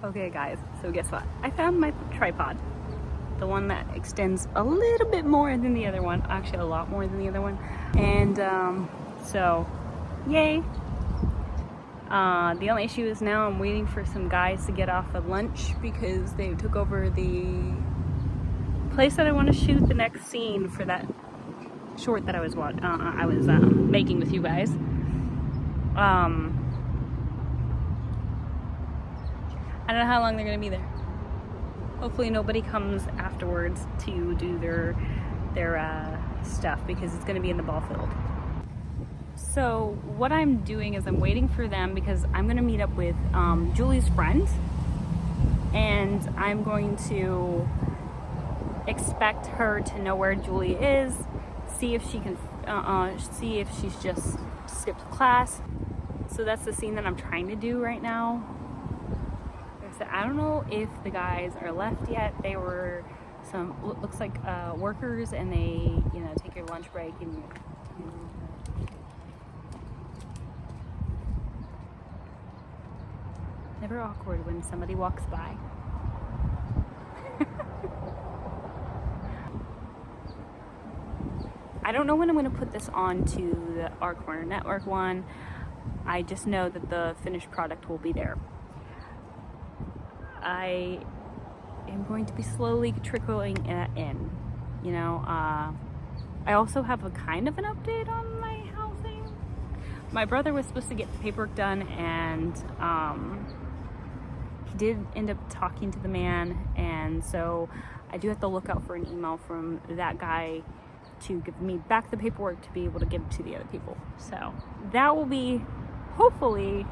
Okay guys, so guess what? I found my tripod. The one that extends a little bit more than the other one. Actually a lot more than the other one. And so, yay. The only issue is now I'm waiting for some guys to get off of lunch because they took over the place that I want to shoot the next scene for that short that I was making with you guys. I don't know how long they're gonna be there. Hopefully nobody comes afterwards to do their stuff because it's gonna be in the ball field. So what I'm doing is I'm waiting for them because I'm gonna meet up with Julie's friend, and I'm going to expect her to know where Julie is, see if she can, see if she's just skipped class. So that's the scene that I'm trying to do right now. I don't know if the guys are left yet. They were some, looks like workers, and they, you know, take your lunch break and never awkward when somebody walks by. I don't know when I'm going to put this on to the Our Corner Network one. I just know that the finished product will be there. I am going to be slowly trickling in, you know. I also have a kind of an update on my housing. My brother was supposed to get the paperwork done, and he did end up talking to the man, and so I do have to look out for an email from that guy to give me back the paperwork to be able to give it to the other people. So that will be hopefully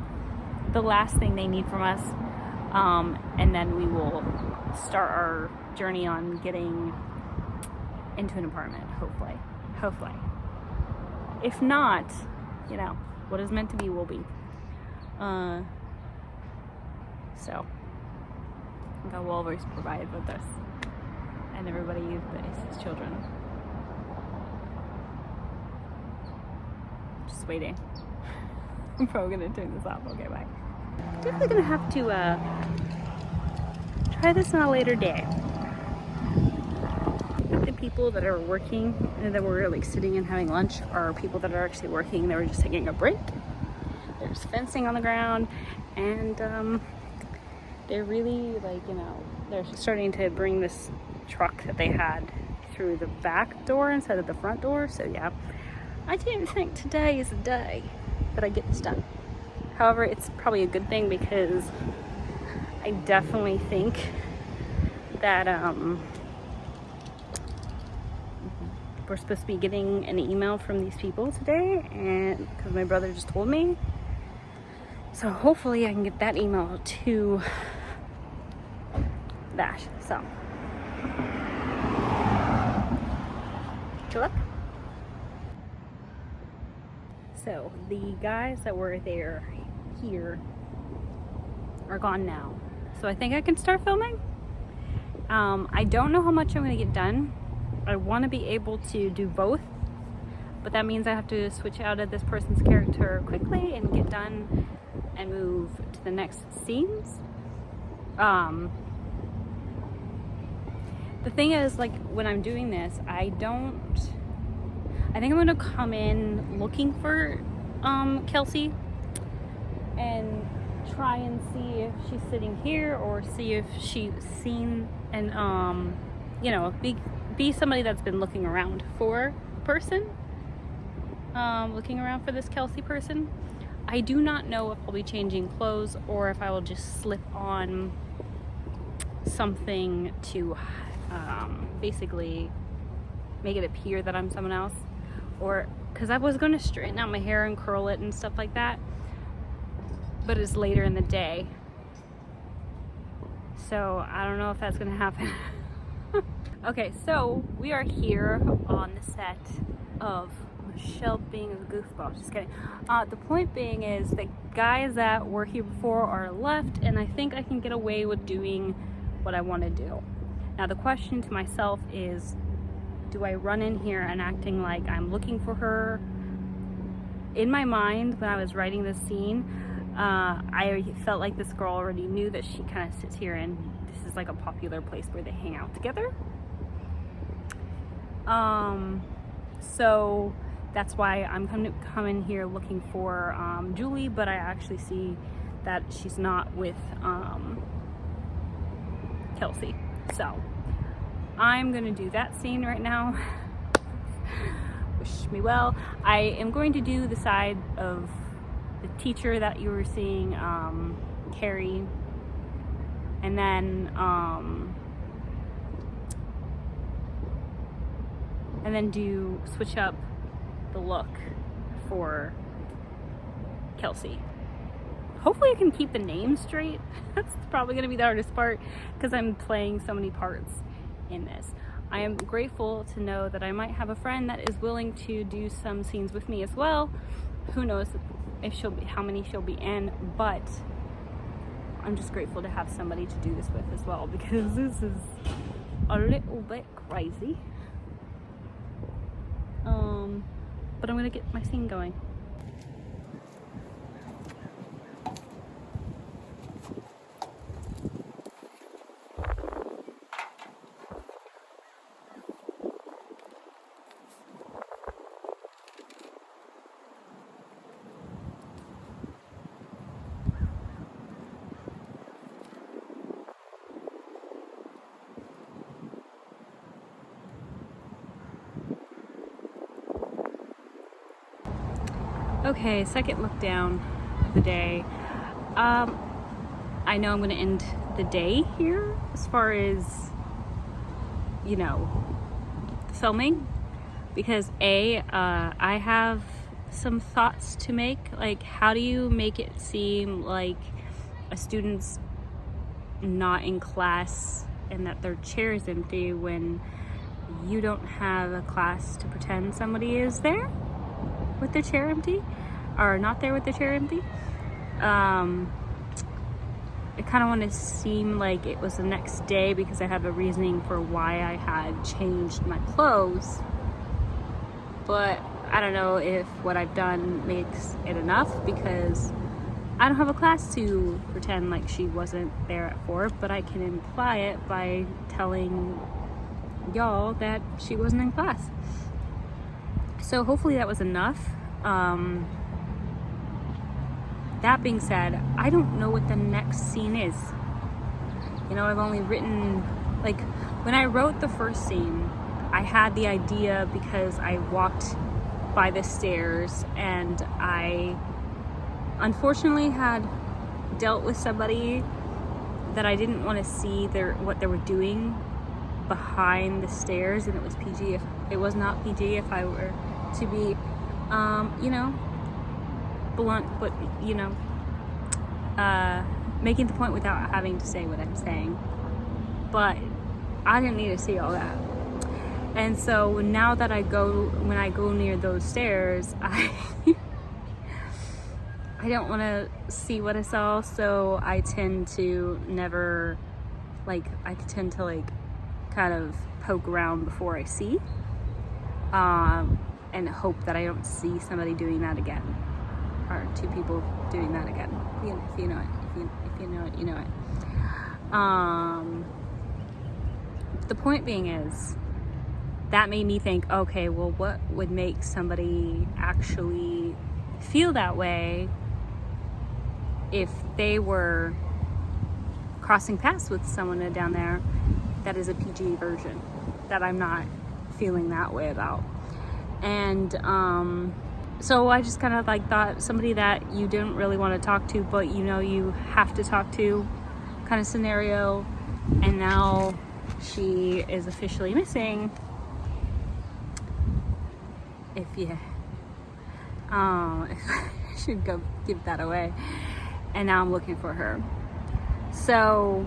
the last thing they need from us. And then we will start our journey on getting into an apartment, hopefully. If not, you know, what is meant to be will be. So, God will always provide with us and everybody is his children. Just waiting. I'm probably gonna turn this off. Okay, bye. Definitely gonna have to try this on a later day. The people that are working and that were like sitting and having lunch are people that are actually working. They were just taking a break. There's fencing on the ground, and they're really, like, you know, they're starting to bring this truck that they had through the back door instead of the front door. So yeah, I didn't think today is the day that I get this done. However, it's probably a good thing because I definitely think that we're supposed to be getting an email from these people today, and because my brother just told me. So hopefully I can get that email to that. So good luck. So the guys that were here are gone now. So I think I can start filming. I don't know how much I'm gonna get done. I want to be able to do both, but that means I have to switch out of this person's character quickly and get done and move to the next scenes. The thing is, like, when I'm doing this, I think I'm gonna come in looking for Kelsey and try and see if she's sitting here, or see if she's seen, and you know, be somebody that's been looking around for a person, looking around for this Kelsey person. I do not know if I'll be changing clothes or if I will just slip on something to basically make it appear that I'm someone else, or because I was going to straighten out my hair and curl it and stuff like that, but it's later in the day, so I don't know if that's going to happen. Okay, so we are here on the set of Michelle being a goofball. Just kidding. The point being is the guys that were here before are left, and I think I can get away with doing what I want to do. Now the question to myself is, do I run in here and acting like I'm looking for her? In my mind, when I was writing this scene, I felt like this girl already knew that she kind of sits here, and this is like a popular place where they hang out together. So that's why I'm coming here looking for Julie, but I actually see that she's not with Kelsey. So I'm gonna do that scene right now. Wish me well. I am going to do the side of the teacher that you were seeing, Carrie, and then do switch up the look for Kelsey. Hopefully I can keep the name straight. That's probably gonna be the hardest part because I'm playing so many parts in this. I am grateful to know that I might have a friend that is willing to do some scenes with me as well. Who knows if how many she'll be in, but I'm just grateful to have somebody to do this with as well, because this is a little bit crazy. But I'm gonna get my scene going. Okay, second look down of the day. I know I'm gonna end the day here as far as, you know, filming, because I have some thoughts to make. Like, how do you make it seem like a student's not in class and that their chair is empty when you don't have a class to pretend somebody is there with their chair empty, or not there with their chair empty? I kind of want to seem like it was the next day because I have a reasoning for why I had changed my clothes, but I don't know if what I've done makes it enough, because I don't have a class to pretend like she wasn't there at 4, but I can imply it by telling y'all that she wasn't in class. So hopefully that was enough. That being said, I don't know what the next scene is. You know, I've only written, like, when I wrote the first scene, I had the idea because I walked by the stairs and I unfortunately had dealt with somebody that I didn't want to see what they were doing behind the stairs, and it was PG. If it was not PG, if I were to be, you know, blunt, but, you know, making the point without having to say what I'm saying. But I didn't need to see all that. And so now that when I go near those stairs, I don't want to see what I saw, so I tend to never, like, kind of poke around before I see, and hope that I don't see somebody doing that again, or 2 people doing that again. If you know it, if you know it, you know it. The point being is, that made me think, okay, well, what would make somebody actually feel that way if they were crossing paths with someone down there that is a PG version that I'm not feeling that way about. And so I just kind of like thought somebody that you didn't really want to talk to, but you know you have to talk to, kind of scenario. And now she is officially missing. If I should go give that away. And now I'm looking for her. So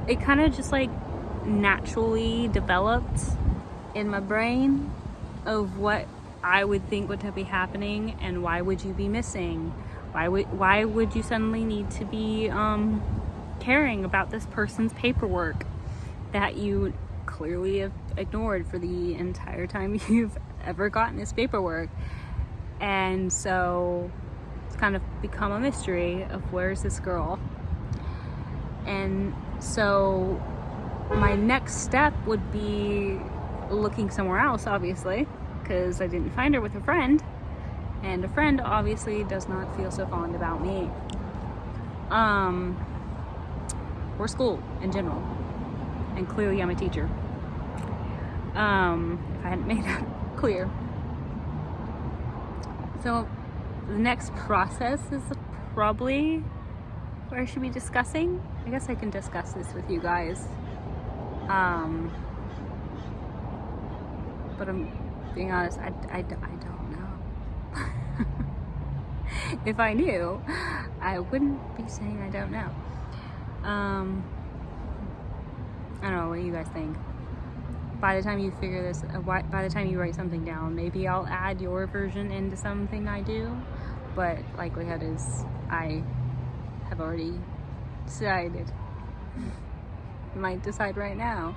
it kind of just like naturally developed in my brain of what I would think would be happening, and why would you be missing? Why would you suddenly need to be caring about this person's paperwork that you clearly have ignored for the entire time you've ever gotten this paperwork? And so it's kind of become a mystery of where's this girl. And so my next step would be looking somewhere else, obviously, because I didn't find her with a friend, and a friend obviously does not feel so fond about me, or school in general, and clearly I'm a teacher, if I hadn't made that clear. So the next process is probably what I should be discussing. I guess I can discuss this with you guys. But I'm being honest, I don't know. If I knew, I wouldn't be saying I don't know. I don't know, what do you guys think? By the time you figure this, by the time you write something down, maybe I'll add your version into something I do, but likelihood is I have already decided. Might decide right now.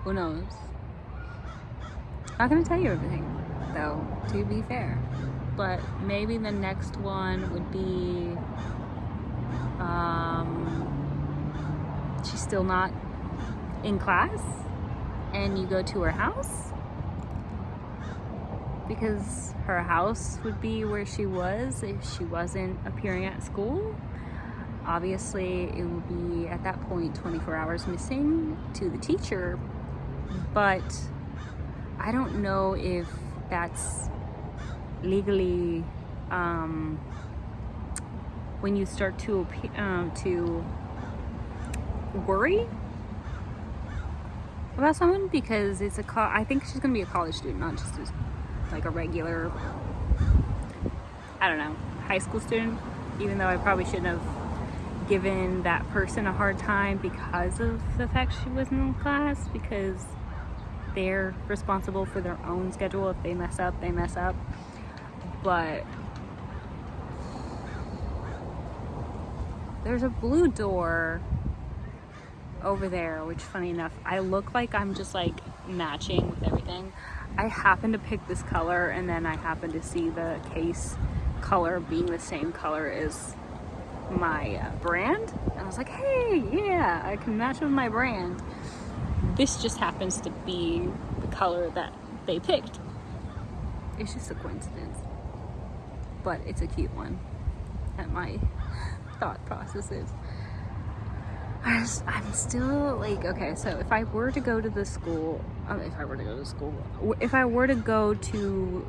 Who knows? Not gonna tell you everything, though, to be fair. But maybe the next one would be, she's still not in class, and you go to her house, because her house would be where she was if she wasn't appearing at school. Obviously, it would be at that point 24 hours missing to the teacher, but I don't know if that's legally, when you start to worry about someone, because it's I think she's gonna be a college student, not just like a regular, I don't know, high school student, even though I probably shouldn't have given that person a hard time because of the fact she wasn't in class, because they're responsible for their own schedule. If they mess up, they mess up. But there's a blue door over there, which, funny enough, I look like I'm just like matching with everything. I happen to pick this color, and then I happen to see the case color being the same color as my brand, and I was like, hey, yeah, I can match with my brand. This just happens to be the color that they picked. It's just a coincidence, but it's a cute one. And my thought process is, I'm still like, okay, so if I were to go to the school, if I were to go to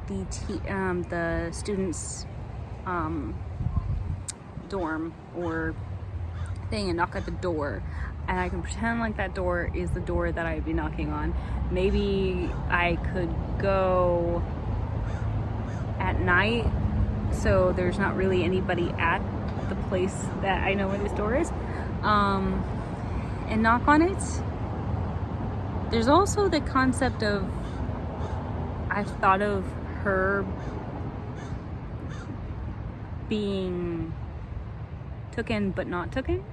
the students' dorm or thing and knock at the door, and I can pretend like that door is the door that I'd be knocking on. Maybe I could go at night, so there's not really anybody at the place that I know where this door is, and knock on it. There's also the concept of, I've thought of her being taken but not taken.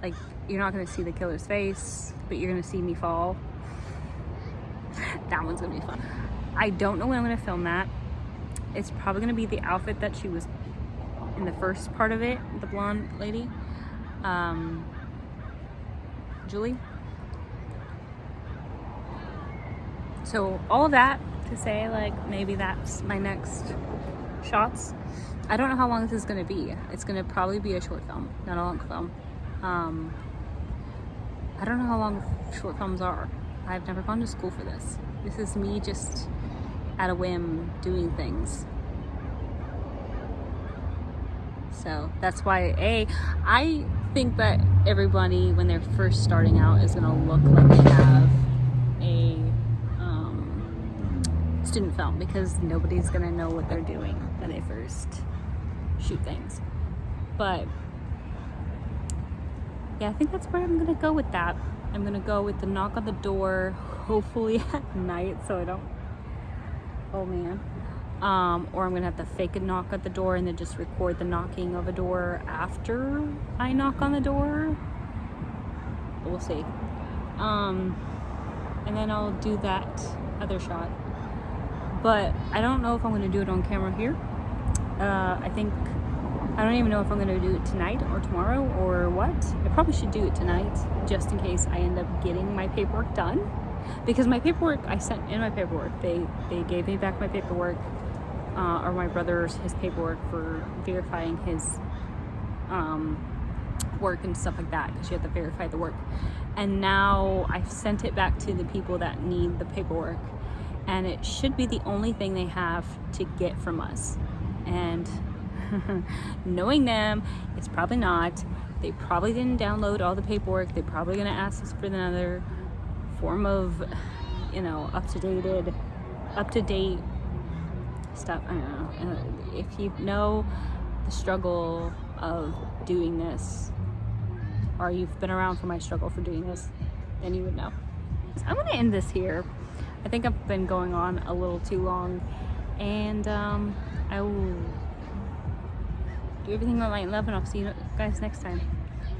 Like, you're not gonna see the killer's face, but you're gonna see me fall. That one's gonna be fun. I don't know when I'm gonna film that. It's probably gonna be the outfit that she was in the first part of it, the blonde lady, Julie. So all of that to say, like, maybe that's my next shots. I don't know how long this is gonna be. It's gonna probably be a short film, not a long film. I don't know how long short films are. I've never gone to school for this. This is me just at a whim doing things. So that's why, I think that everybody, when they're first starting out, is gonna look like they have a student film, because nobody's gonna know what they're doing when they first shoot things. But yeah, I think that's where I'm gonna go with that. I'm gonna go with the knock on the door, hopefully at night, so I don't, oh man. Or I'm gonna have to fake a knock at the door and then just record the knocking of a door after I knock on the door. But we'll see. And then I'll do that other shot. but I don't know if I'm going to do it on camera here. I don't even know if I'm going to do it tonight or tomorrow or what. I probably should do it tonight just in case I end up getting my paperwork done, because my paperwork, I sent in my paperwork. They gave me back my paperwork, or my brother's his paperwork for verifying his work and stuff like that, because you have to verify the work. And now I've sent it back to the people that need the paperwork, and it should be the only thing they have to get from us. And knowing them, it's probably not. They probably didn't download all the paperwork. They're probably going to ask us for another form of, you know, up to date stuff. I don't know. If you know the struggle of doing this, or you've been around for my struggle for doing this, then you would know. So I'm going to end this here. I think I've been going on a little too long, and I will do everything with light and love, and I'll see you guys next time.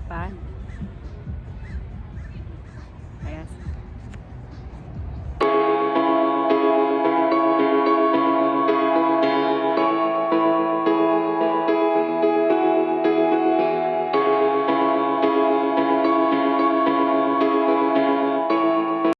Bye.